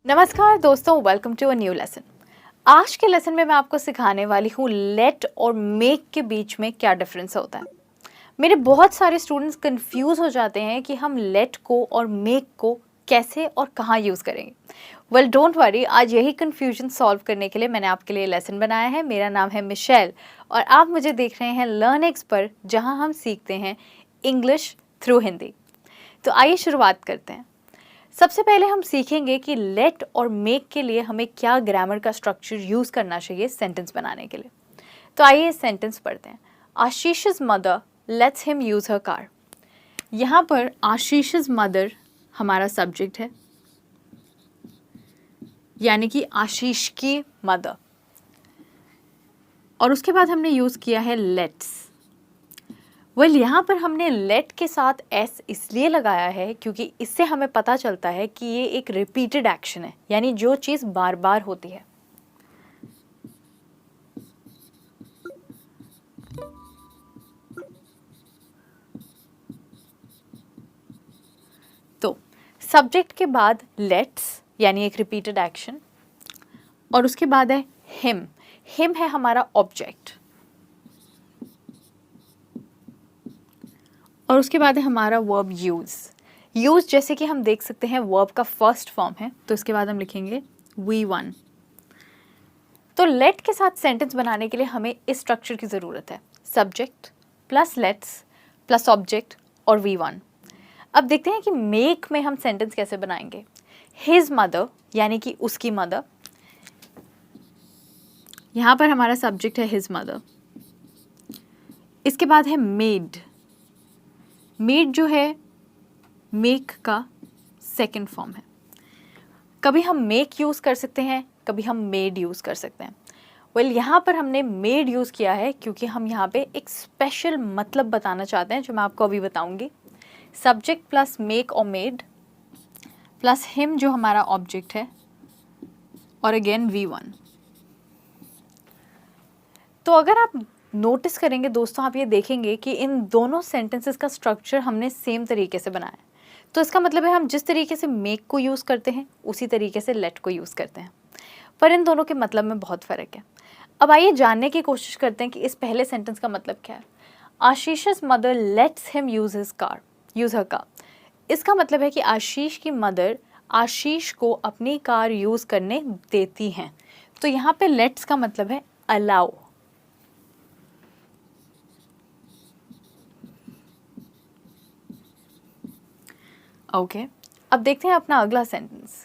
नमस्कार दोस्तों, welcome to a new lesson. आज के लेसन में मैं आपको सिखाने वाली हूँ लेट और मेक के बीच में क्या डिफरेंस होता है। मेरे बहुत सारे स्टूडेंट्स कंफ्यूज हो जाते हैं कि हम लेट को और मेक को कैसे और कहाँ यूज़ करेंगे। वेल डोंट वरी, आज यही कंफ्यूजन सॉल्व करने के लिए मैंने आपके लिए लेसन बनाया है। मेरा नाम है मिशेल और आप मुझे देख रहे हैं लर्निंग्स पर, जहाँ हम सीखते हैं इंग्लिश थ्रू हिंदी। तो आइए शुरुआत करते हैं। सबसे पहले हम सीखेंगे कि लेट और मेक के लिए हमें क्या ग्रामर का स्ट्रक्चर यूज़ करना चाहिए सेंटेंस बनाने के लिए। तो आइए इस सेंटेंस पढ़ते हैं। Ashish's mother lets him use her car. यहाँ पर आशीष's मदर हमारा सब्जेक्ट है, यानी कि आशीष की मदर, और उसके बाद हमने यूज़ किया है लेट्स। यहाँ पर हमने लेट के साथ एस इसलिए लगाया है क्योंकि इससे हमें पता चलता है कि ये एक रिपीटेड एक्शन है, यानी जो चीज़ बार बार होती है। तो सब्जेक्ट के बाद लेट्स यानी एक रिपीटेड एक्शन, और उसके बाद है हिम। हिम है हमारा ऑब्जेक्ट, और उसके बाद है हमारा वर्ब यूज़। यूज़ जैसे कि हम देख सकते हैं वर्ब का फर्स्ट फॉर्म है, तो इसके बाद हम लिखेंगे V1। तो लेट के साथ सेंटेंस बनाने के लिए हमें इस स्ट्रक्चर की ज़रूरत है, subject plus let's plus object और V1। अब देखते हैं कि मेक में हम सेंटेंस कैसे बनाएंगे। हिज मदर यानी कि उसकी मदर, यहाँ पर हमारा सब्जेक्ट है हिज मदर। इसके बाद है मेड। मेड जो है मेक का सेकंड फॉर्म है। कभी हम मेक यूज़ कर सकते हैं, कभी हम मेड यूज़ कर सकते हैं। यहाँ पर हमने मेड यूज़ किया है क्योंकि हम यहाँ पे एक स्पेशल मतलब बताना चाहते हैं, जो मैं आपको अभी बताऊंगी। सब्जेक्ट प्लस मेक और मेड प्लस हिम जो हमारा ऑब्जेक्ट है, और अगेन V1। तो अगर आप नोटिस करेंगे दोस्तों, आप ये देखेंगे कि इन दोनों सेंटेंसेस का स्ट्रक्चर हमने सेम तरीके से बनाया है। तो इसका मतलब है हम जिस तरीके से मेक को यूज़ करते हैं उसी तरीके से लेट को यूज़ करते हैं, पर इन दोनों के मतलब में बहुत फ़र्क है। अब आइए जानने की कोशिश करते हैं कि इस पहले सेंटेंस का मतलब क्या है। Ashish's mother lets him use her car. इसका मतलब है कि आशीष की मदर आशीष को अपनी कार यूज़ करने देती हैं। तो यहाँ पे लेट्स का मतलब है अलाउ। ओके, अब देखते हैं अपना अगला sentence.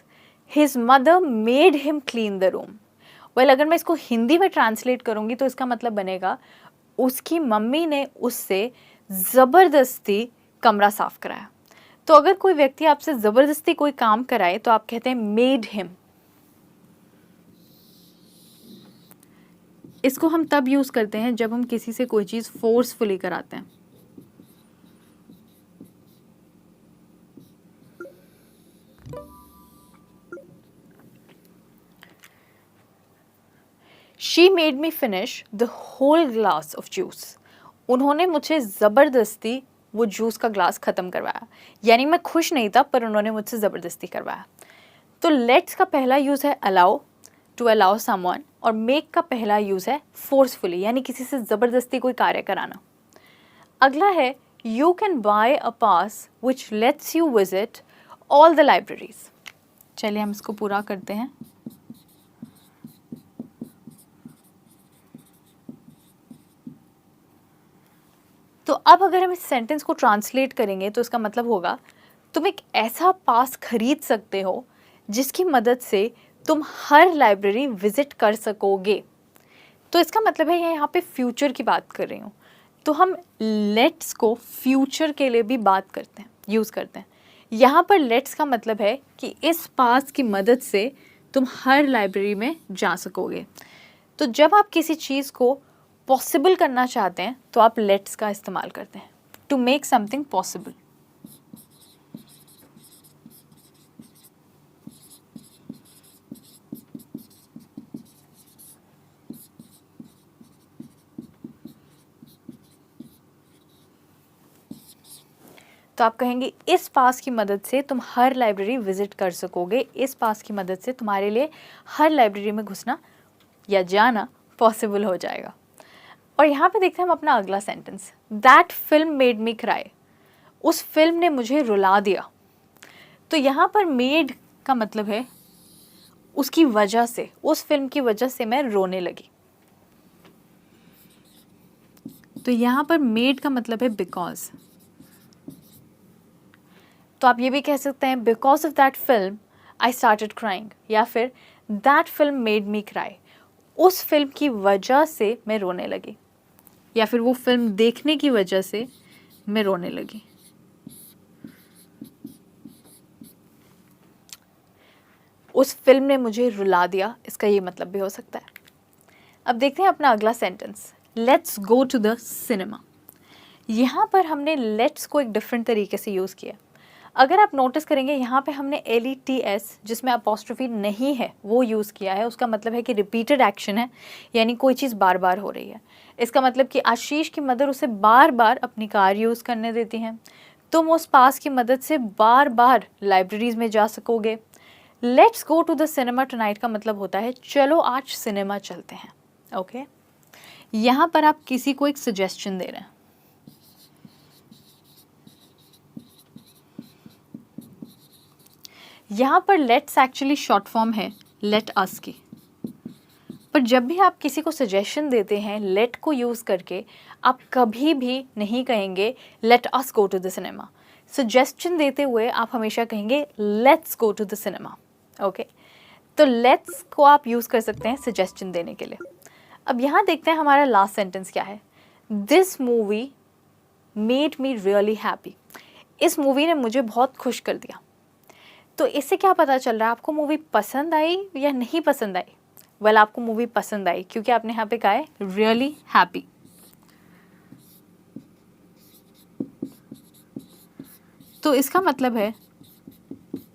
His mother made him clean the room. अगर मैं इसको हिंदी में ट्रांसलेट करूँगी तो इसका मतलब बनेगा उसकी मम्मी ने उससे ज़बरदस्ती कमरा साफ कराया। तो अगर कोई व्यक्ति आपसे ज़बरदस्ती कोई काम कराए तो आप कहते हैं मेड हिम। इसको हम तब यूज़ करते हैं जब हम किसी से कोई चीज़ फोर्सफुली कराते हैं। She made me finish the whole glass of juice. उन्होंने मुझे ज़बरदस्ती वो जूस का ग्लास ख़त्म करवाया, यानी मैं खुश नहीं था पर उन्होंने मुझसे ज़बरदस्ती करवाया। तो लेट्स का पहला यूज़ है अलाउ, टू अलाउ समवन, और मेक का पहला यूज़ है फोर्सफुली, यानी किसी से ज़बरदस्ती कोई कार्य कराना। अगला है you can buy a pass which let's you visit all the libraries. चलिए हम इसको पूरा करते हैं। तो अब अगर हम इस सेंटेंस को ट्रांसलेट करेंगे तो इसका मतलब होगा तुम एक ऐसा पास खरीद सकते हो जिसकी मदद से तुम हर लाइब्रेरी विजिट कर सकोगे। तो इसका मतलब है यहाँ पे फ्यूचर की बात कर रही हूँ, तो हम लेट्स को फ्यूचर के लिए भी बात करते हैं, यूज़ करते हैं। यहाँ पर लेट्स का मतलब है कि इस पास की मदद से तुम हर लाइब्रेरी में जा सकोगे। तो जब आप किसी चीज़ को पॉसिबल करना चाहते हैं तो आप लेट्स का इस्तेमाल करते हैं, टू मेक समथिंग पॉसिबल। तो आप कहेंगे इस पास की मदद से तुम हर लाइब्रेरी विजिट कर सकोगे, इस पास की मदद से तुम्हारे लिए हर लाइब्रेरी में घुसना या जाना पॉसिबल हो जाएगा। और यहाँ पे देखते हैं हम अपना अगला sentence, that film made me cry, उस फिल्म ने मुझे रुला दिया। तो यहाँ पर मेड का मतलब है उसकी वजह से, उस फिल्म की वजह से मैं रोने लगी। तो यहाँ पर मेड का मतलब है बिकॉज। तो आप ये भी कह सकते हैं because of that film I started crying, या फिर that film made me cry, उस फिल्म की वजह से मैं रोने लगी, या फिर वो फिल्म देखने की वजह से मैं रोने लगी। उस फिल्म ने मुझे रुला दिया, इसका ये मतलब भी हो सकता है। अब देखते हैं अपना अगला sentence, let's go to the cinema. यहाँ पर हमने लेट्स को एक डिफरेंट तरीके से यूज़ किया। अगर आप नोटिस करेंगे यहाँ पे हमने LETS जिसमें अपोस्ट्रोफी नहीं है वो यूज़ किया है। उसका मतलब है कि रिपीटेड एक्शन है, यानी कोई चीज़ बार बार हो रही है। इसका मतलब कि आशीष की मदर उसे बार बार अपनी कार यूज़ करने देती हैं। तुम उस पास की मदद से बार बार लाइब्रेरीज में जा सकोगे। Let's go to the cinema tonight का मतलब होता है चलो आज सिनेमा चलते हैं। ओके, यहाँ पर आप किसी को एक सजेशन दे रहे हैं। यहाँ पर लेट्स एक्चुअली शॉर्ट फॉर्म है लेट अस की, पर जब भी आप किसी को सजेशन देते हैं लेट को यूज़ करके, आप कभी भी नहीं कहेंगे let us go to the cinema. Suggestion देते हुए आप हमेशा कहेंगे let's go to the cinema. Okay, तो लेट्स को आप यूज़ कर सकते हैं सजेशन देने के लिए। अब यहाँ देखते हैं हमारा लास्ट सेंटेंस क्या है, this movie made me really happy, इस मूवी ने मुझे बहुत खुश कर दिया। तो इससे क्या पता चल रहा है, आपको मूवी पसंद आई या नहीं पसंद आई? वेल, आपको मूवी पसंद आई क्योंकि आपने यहाँ पे कहा है रियली हैप्पी। तो इसका मतलब है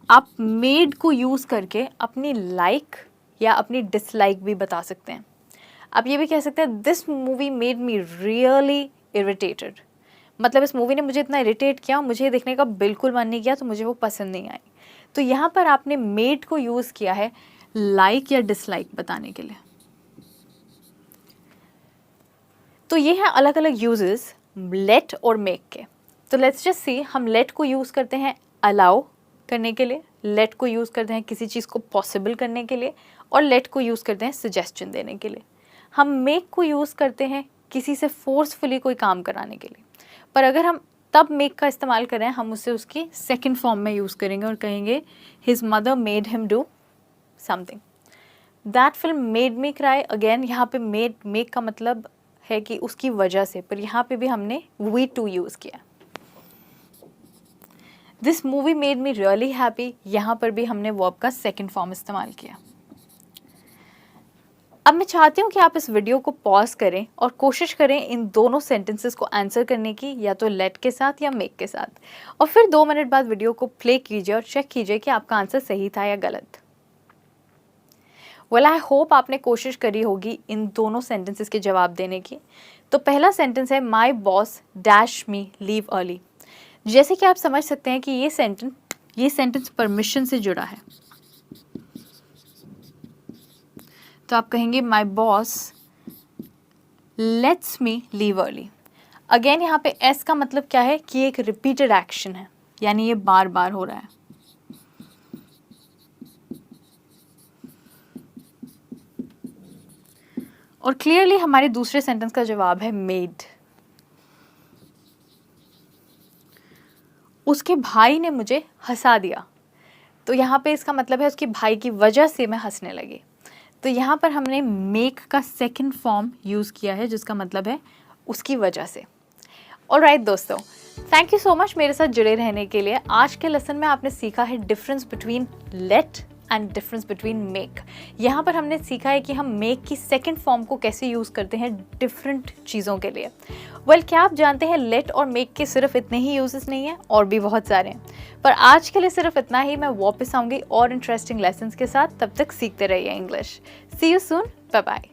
आप मेड को यूज़ करके अपनी लाइक या अपनी डिसलाइक भी बता सकते हैं। आप ये भी कह सकते हैं this movie made me really irritated, मतलब इस मूवी ने मुझे इतना इरिटेट किया, मुझे देखने का बिल्कुल मन नहीं किया, तो मुझे वो पसंद नहीं आई। तो यहाँ पर आपने मेड को यूज़ किया है लाइक या डिसलाइक बताने के लिए। तो ये हैं अलग अलग यूजेस लेट और मेक के। तो लेट्स जस्ट सी, हम लेट को यूज़ करते हैं अलाउ करने के लिए, लेट को यूज़ करते हैं किसी चीज़ को पॉसिबल करने के लिए, और लेट को यूज़ करते हैं सजेशन देने के लिए। हम मेक को यूज़ करते हैं किसी से फोर्सफुली कोई काम कराने के लिए, पर अगर हम तब मेक का इस्तेमाल करें, हम उसे उसकी सेकंड फॉर्म में यूज़ करेंगे और कहेंगे his mother made him do something. That film made me cry, again यहाँ पे मेक का मतलब है कि उसकी वजह से, पर यहाँ पे भी हमने वी टू यूज़ किया। This movie made me really happy, यहाँ पर भी हमने वर्ब का सेकंड फॉर्म इस्तेमाल किया। अब मैं चाहती हूँ कि आप इस वीडियो को पॉज करें और कोशिश करें इन दोनों सेंटेंसेस को आंसर करने की, या तो लेट के साथ या मेक के साथ, और फिर 2 मिनट बाद वीडियो को प्ले कीजिए और चेक कीजिए कि आपका आंसर सही था या गलत। वेल, आई होप आपने कोशिश करी होगी इन दोनों सेंटेंसेस के जवाब देने की। तो पहला सेंटेंस है my boss dash me leave early. जैसे कि आप समझ सकते हैं कि ये सेंटेंस परमिशन से जुड़ा है। तो आप कहेंगे my boss let's me leave early. Again यहाँ पे एस का मतलब क्या है कि एक रिपीटेड एक्शन है, यानी ये बार बार हो रहा है। और क्लियरली हमारे दूसरे सेंटेंस का जवाब है मेड। उसके भाई ने मुझे हंसा दिया। तो यहाँ पे इसका मतलब है उसके भाई की वजह से मैं हंसने लगी। तो यहाँ पर हमने मेक का सेकंड फॉर्म यूज़ किया है, जिसका मतलब है उसकी वजह से। ऑलराइट दोस्तों, थैंक यू सो मच मेरे साथ जुड़े रहने के लिए। आज के लेसन में आपने सीखा है difference between let and difference between make. यहाँ पर हमने सीखा है कि हम मेक की सेकंड फॉर्म को कैसे यूज़ करते हैं डिफरेंट चीज़ों के लिए। वेल, क्या आप जानते हैं लेट और मेक के सिर्फ इतने ही यूजेस नहीं हैं, और भी बहुत सारे हैं। पर आज के लिए सिर्फ इतना ही। मैं वापस आऊँगी और इंटरेस्टिंग लेसन्स के साथ। तब तक सीखते रहिए English. See you soon, bye bye.